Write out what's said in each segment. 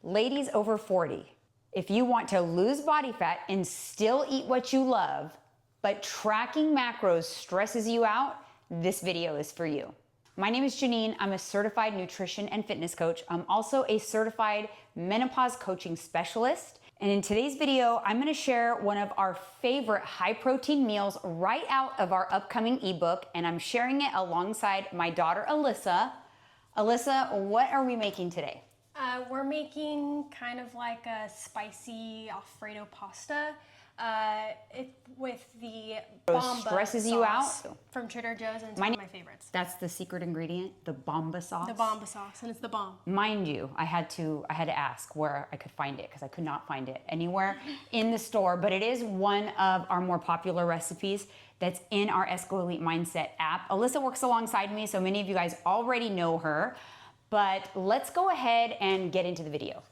Ladies over 40, if you want to lose body fat and still eat what you love, but tracking macros stresses you out, this video is for you. My name is Jeanine. I'm a certified nutrition and fitness coach. I'm also a certified menopause coaching specialist. And in today's video, I'm gonna share one of our favorite high protein meals right out of our upcoming ebook, and I'm sharing it alongside my daughter, Alyssa. Alyssa, what are we making today? We're making kind of like a spicy Alfredo pasta with the bomba stresses sauce you out from Trader Joe's, and it's one of my favorites. That's the secret ingredient, the bomba sauce. The bomba sauce, and it's the bomb. Mind you, I had to ask where I could find it because I could not find it anywhere in the store, but it is one of our more popular recipes that's in our Esco Elite Mindset app. Alyssa works alongside me, so many of you guys already know her. But let's go ahead and get into the video.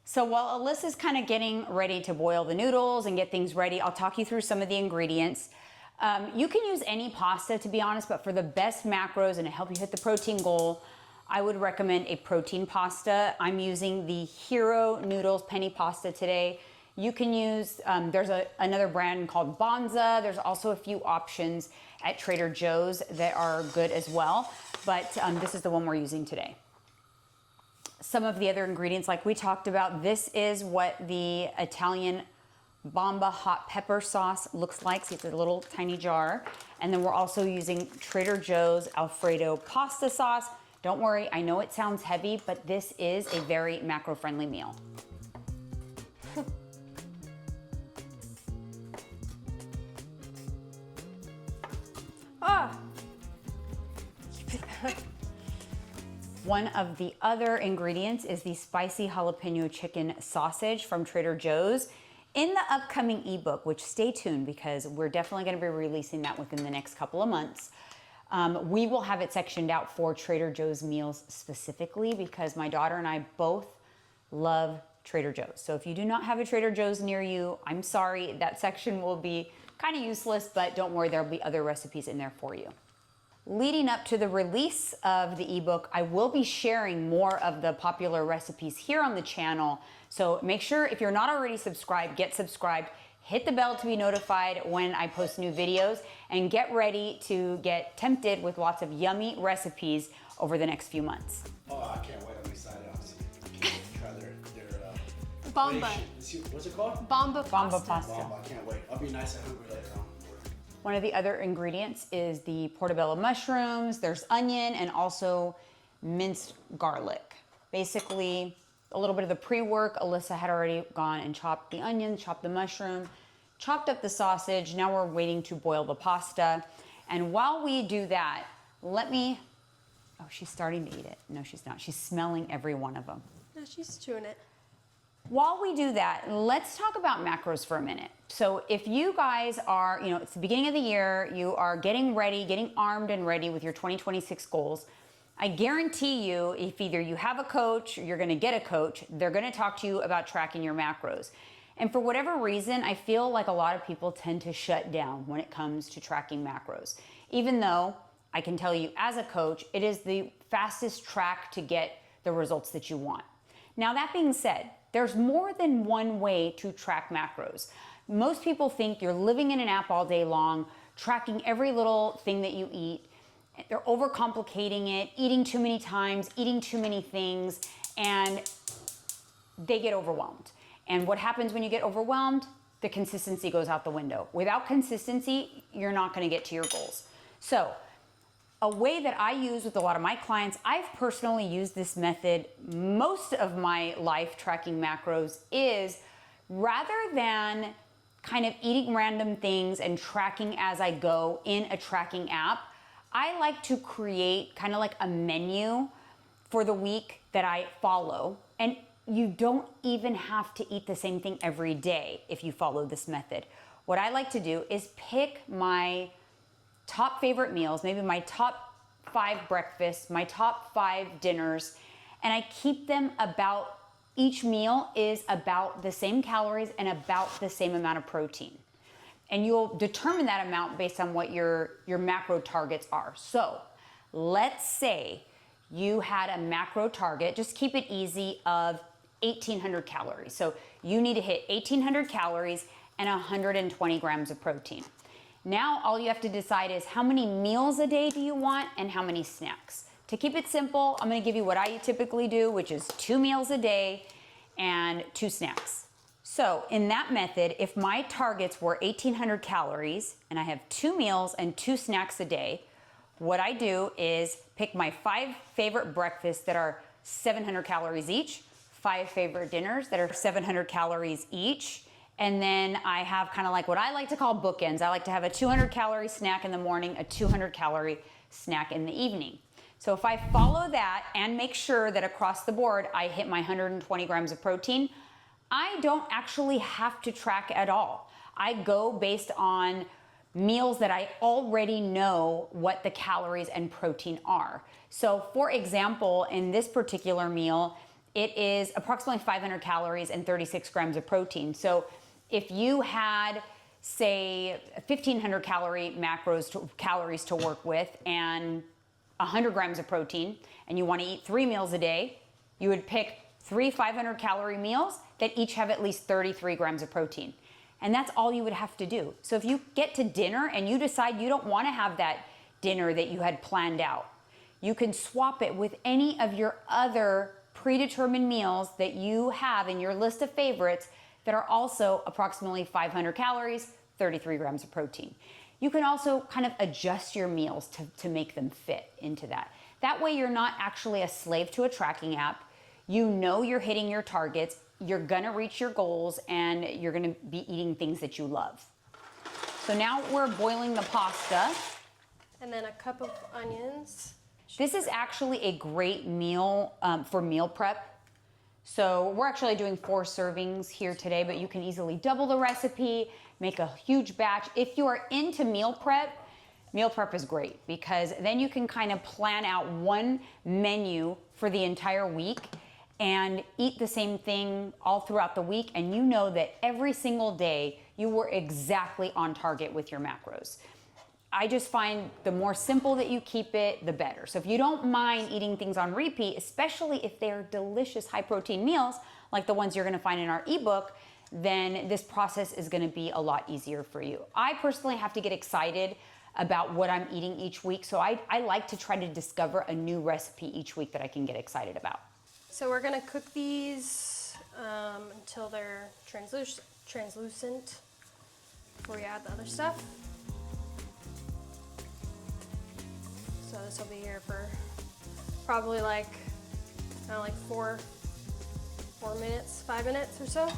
So while Alyssa's kind of getting ready to boil the noodles and get things ready, I'll talk you through some of the ingredients. You can use any pasta, to be honest, but for the best macros and to help you hit the protein goal, I would recommend a protein pasta. I'm using the Hero Noodles Penny Pasta today. You can use, there's another brand called Bonza. There's also a few options at Trader Joe's that are good as well, but this is the one we're using today. Some of the other ingredients, like we talked about, this is what the Italian bomba hot pepper sauce looks like. See, it's a little tiny jar. And then we're also using Trader Joe's Alfredo pasta sauce. Don't worry, I know it sounds heavy, but this is a very macro-friendly meal. One of the other ingredients is the spicy jalapeno chicken sausage from Trader Joe's. In the upcoming ebook, which stay tuned because we're definitely gonna be releasing that within the next couple of months, we will have it sectioned out for Trader Joe's meals specifically because my daughter and I both love Trader Joe's. So if you do not have a Trader Joe's near you, I'm sorry, that section will be kind of useless, but don't worry, there'll be other recipes in there for you. Leading up to the release of the ebook, I will be sharing more of the popular recipes here on the channel. So make sure if you're not already subscribed, get subscribed, hit the bell to be notified when I post new videos, and get ready to get tempted with lots of yummy recipes over the next few months. Oh, I can't wait. I'm excited. I can't try their Bomba. What's it called? Bomba pasta. Bomba pasta. Bomba. I can't wait. I'll be nice and hungry later on. One of the other ingredients is the portobello mushrooms. There's onion and also minced garlic. Basically, a little bit of the pre-work. Alyssa had already gone and chopped the onion, chopped the mushroom, chopped up the sausage. Now we're waiting to boil the pasta. And while we do that, oh, she's starting to eat it. No, she's not. She's smelling every one of them. No, she's chewing it. While we do that, let's talk about macros for a minute. So if you guys are, it's the beginning of the year, you are getting ready, getting armed and ready with your 2026 goals, I guarantee you, if either you have a coach or you're gonna get a coach, they're gonna talk to you about tracking your macros. And for whatever reason, I feel like a lot of people tend to shut down when it comes to tracking macros. Even though I can tell you as a coach, it is the fastest track to get the results that you want. Now that being said, there's more than one way to track macros. Most people think you're living in an app all day long, tracking every little thing that you eat. They're overcomplicating it, eating too many times, eating too many things, and they get overwhelmed. And what happens when you get overwhelmed? The consistency goes out the window. Without consistency, you're not gonna get to your goals. So, a way that I use with a lot of my clients, I've personally used this method most of my life tracking macros, is rather than kind of eating random things and tracking as I go in a tracking app, I like to create kind of like a menu for the week that I follow. And you don't even have to eat the same thing every day if you follow this method. What I like to do is pick my top favorite meals, maybe my top 5 breakfasts, my top 5 dinners, and I keep them about, each meal is about the same calories and about the same amount of protein. And you'll determine that amount based on what your macro targets are. So let's say you had a macro target, just keep it easy, of 1,800 calories. So you need to hit 1,800 calories and 120 grams of protein. Now all you have to decide is how many meals a day do you want and how many snacks. To keep it simple, I'm gonna give you what I typically do, which is 2 meals a day and 2 snacks. So in that method, if my targets were 1,800 calories and I have 2 meals and 2 snacks a day, what I do is pick my 5 favorite breakfasts that are 700 calories each, 5 favorite dinners that are 700 calories each, and then I have kind of like what I like to call bookends. I like to have a 200 calorie snack in the morning, a 200 calorie snack in the evening. So if I follow that and make sure that across the board I hit my 120 grams of protein, I don't actually have to track at all. I go based on meals that I already know what the calories and protein are. So for example, in this particular meal, it is approximately 500 calories and 36 grams of protein. So if you had, say, 1,500 calories to work with and 100 grams of protein, and you want to eat 3 meals a day, you would pick 3 500 calorie meals that each have at least 33 grams of protein. And that's all you would have to do. So if you get to dinner and you decide you don't want to have that dinner that you had planned out, you can swap it with any of your other predetermined meals that you have in your list of favorites that are also approximately 500 calories, 33 grams of protein. You can also kind of adjust your meals to make them fit into that. That way you're not actually a slave to a tracking app. You know you're hitting your targets, you're gonna reach your goals, and you're gonna be eating things that you love. So now we're boiling the pasta. And then a cup of onions. This is actually a great meal for meal prep. So we're actually doing 4 servings here today, but you can easily double the recipe, make a huge batch. If you are into meal prep is great because then you can kind of plan out one menu for the entire week and eat the same thing all throughout the week, and you know that every single day you were exactly on target with your macros. I just find the more simple that you keep it, the better. So if you don't mind eating things on repeat, especially if they're delicious high protein meals, like the ones you're gonna find in our ebook, then this process is gonna be a lot easier for you. I personally have to get excited about what I'm eating each week, so I like to try to discover a new recipe each week that I can get excited about. So we're gonna cook these until they're translucent before you add the other stuff. So this will be here for probably like 4 minutes, 5 minutes or so.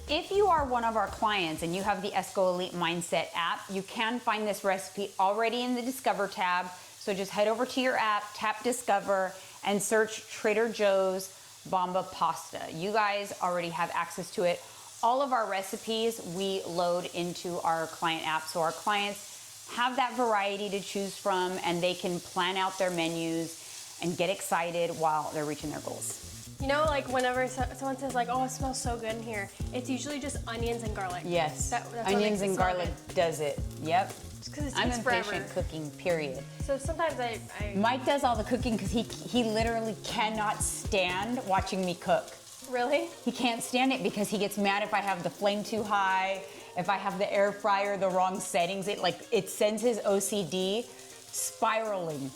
If you are one of our clients and you have the Esco Elite Mindset app, you can find this recipe already in the Discover tab. So just head over to your app, tap Discover, and search Trader Joe's Bomba Pasta. You guys already have access to it. All of our recipes we load into our client app, so our clients have that variety to choose from and they can plan out their menus and get excited while they're reaching their goals. You know, like whenever someone says like, oh, it smells so good in here, it's usually just onions and garlic. Yes, That's onions and garlic does it. Yep. Because it I'm takes impatient forever. cooking, period. So sometimes I Mike does all the cooking because he literally cannot stand watching me cook. Really? He can't stand it because he gets mad if I have the flame too high, if I have the air fryer the wrong settings. It sends his OCD spiraling.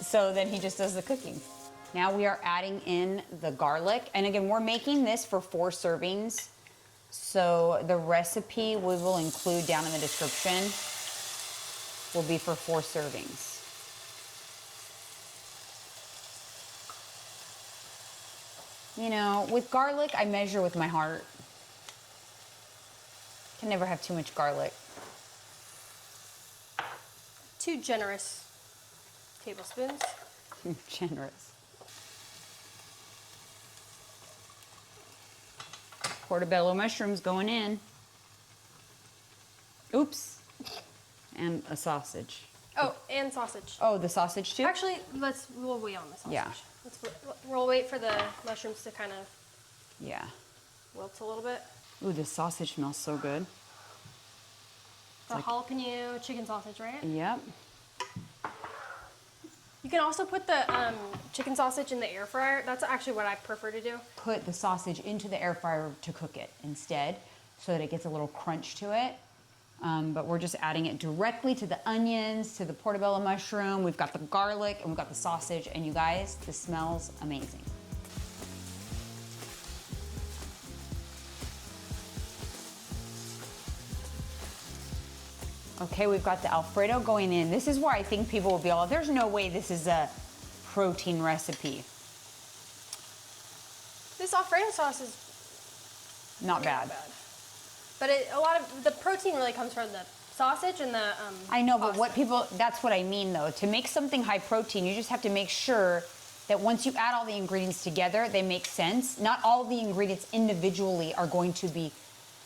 So then he just does the cooking. Now we are adding in the garlic. And again, we're making this for 4 servings. So the recipe we will include down in the description will be for 4 servings. You know, with garlic, I measure with my heart. Can never have too much garlic. 2 generous tablespoons. Generous. Portobello mushrooms going in. Oops. And a sausage. Oh, and sausage. Oh, the sausage too? Actually, we'll wait on the sausage. Yeah. We'll wait for the mushrooms to kind of Yeah. wilt a little bit. Ooh, the sausage smells so good. The jalapeno chicken sausage, right? Yep. You You can also put the chicken sausage in the air fryer. That's actually what I prefer to do. Put the sausage into the air fryer to cook it instead so that it gets a little crunch to it. But we're just adding it directly to the onions, to the portobello mushroom. We've got the garlic and we've got the sausage. And you guys, this smells amazing. Okay, we've got the Alfredo going in. This is where I think people will be all, there's no way this is a protein recipe. This Alfredo sauce is Not bad. But a lot of the protein really comes from the sausage and the I know, but pasta. what people, that's what I mean though. To make something high protein, you just have to make sure that once you add all the ingredients together, they make sense. Not all the ingredients individually are going to be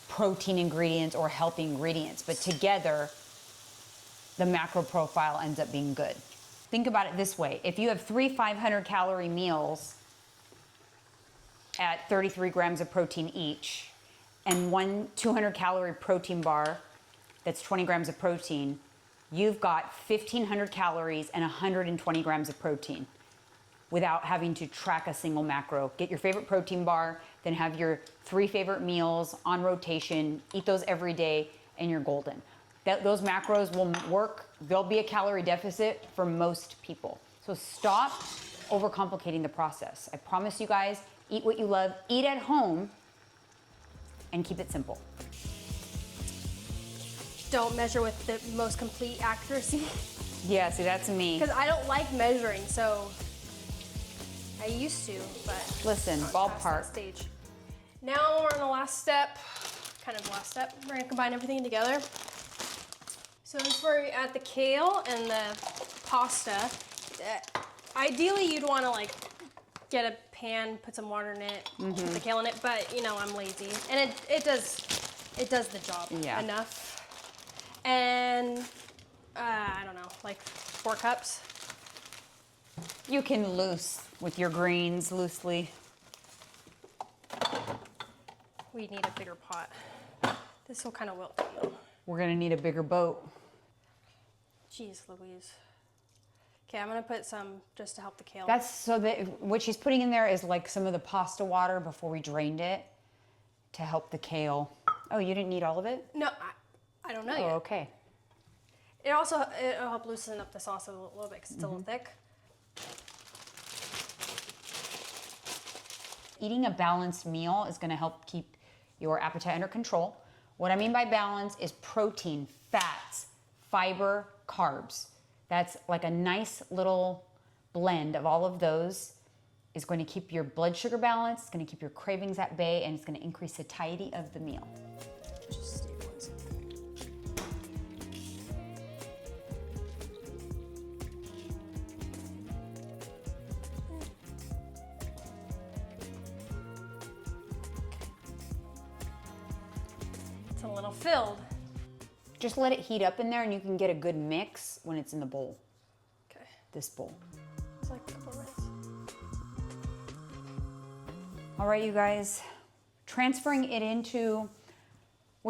protein ingredients or healthy ingredients, but together, the macro profile ends up being good. Think about it this way. If you have 3 500-calorie meals at 33 grams of protein each, and 1 200-calorie protein bar that's 20 grams of protein, you've got 1,500 calories and 120 grams of protein without having to track a single macro. Get your favorite protein bar, then have your 3 favorite meals on rotation, eat those every day, and you're golden. Those macros will work. There'll be a calorie deficit for most people. So stop overcomplicating the process. I promise you guys, eat what you love, eat at home, and keep it simple. Don't measure with the most complete accuracy. Yeah, see, that's me. Because I don't like measuring, so I used to, but Listen, not past ballpark. that stage. Now we're on the last step, kind of last step. We're gonna combine everything together. So this is where we add the kale and the pasta. Ideally, you'd want to like get a pan, put some water in it, put the kale in it. But you know, I'm lazy, and it does the job enough. And I don't know, like 4 cups. You can loose with your greens loosely. We need a bigger pot. This will kind of wilt down though. We're gonna need a bigger boat. Jeez Louise. Okay, I'm gonna put some just to help the kale. That's so that what she's putting in there is like some of the pasta water before we drained it to help the kale. Oh, you didn't need all of it? No, I don't know Oh, yet. okay. It'll help loosen up the sauce a little bit because it's a little thick. Eating a balanced meal is gonna help keep your appetite under control. What I mean by balance is protein, fats, fiber, carbs. That's like a nice little blend of all of those is going to keep your blood sugar balanced, it's going to keep your cravings at bay, and it's going to increase satiety of the meal. Just stay 1 second. It's a little filled. Just let it heat up in there and you can get a good mix when it's in the bowl, Okay, this bowl. it's like a couple minutes. All right, you guys, we're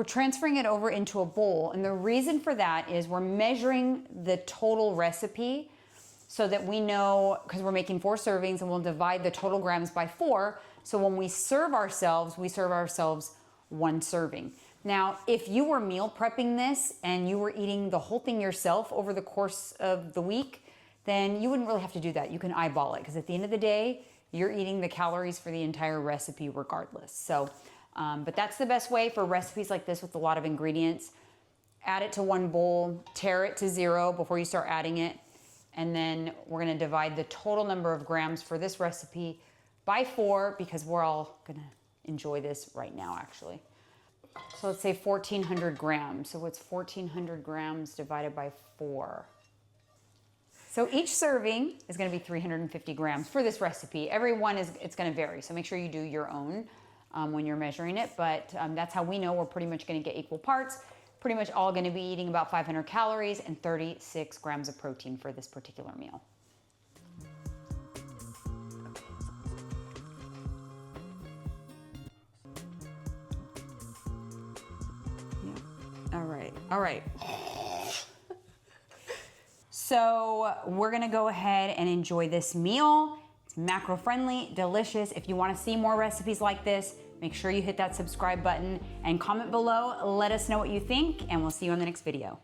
transferring it over into a bowl. And the reason for that is we're measuring the total recipe so that we know, because we're making 4 servings and we'll divide the total grams by 4. So when we serve ourselves 1 serving. Now, if you were meal prepping this and you were eating the whole thing yourself over the course of the week, then you wouldn't really have to do that. You can eyeball it because at the end of the day, you're eating the calories for the entire recipe regardless. So, but that's the best way for recipes like this with a lot of ingredients. Add it to 1 bowl, tear it to 0 before you start adding it. And then we're gonna divide the total number of grams for this recipe by 4 because we're all gonna enjoy this right now actually. So let's say 1,400 grams. So what's 1,400 grams divided by 4? So each serving is gonna be 350 grams for this recipe. Every one it's gonna vary. So make sure you do your own when you're measuring it. But that's how we know we're pretty much gonna get equal parts. Pretty much all gonna be eating about 500 calories and 36 grams of protein for this particular meal. All right. So So we're gonna go ahead and enjoy this meal. It's macro friendly, delicious. If you wanna see more recipes like this, make sure you hit that subscribe button and comment below. Let us know what you think, and we'll see you on the next video.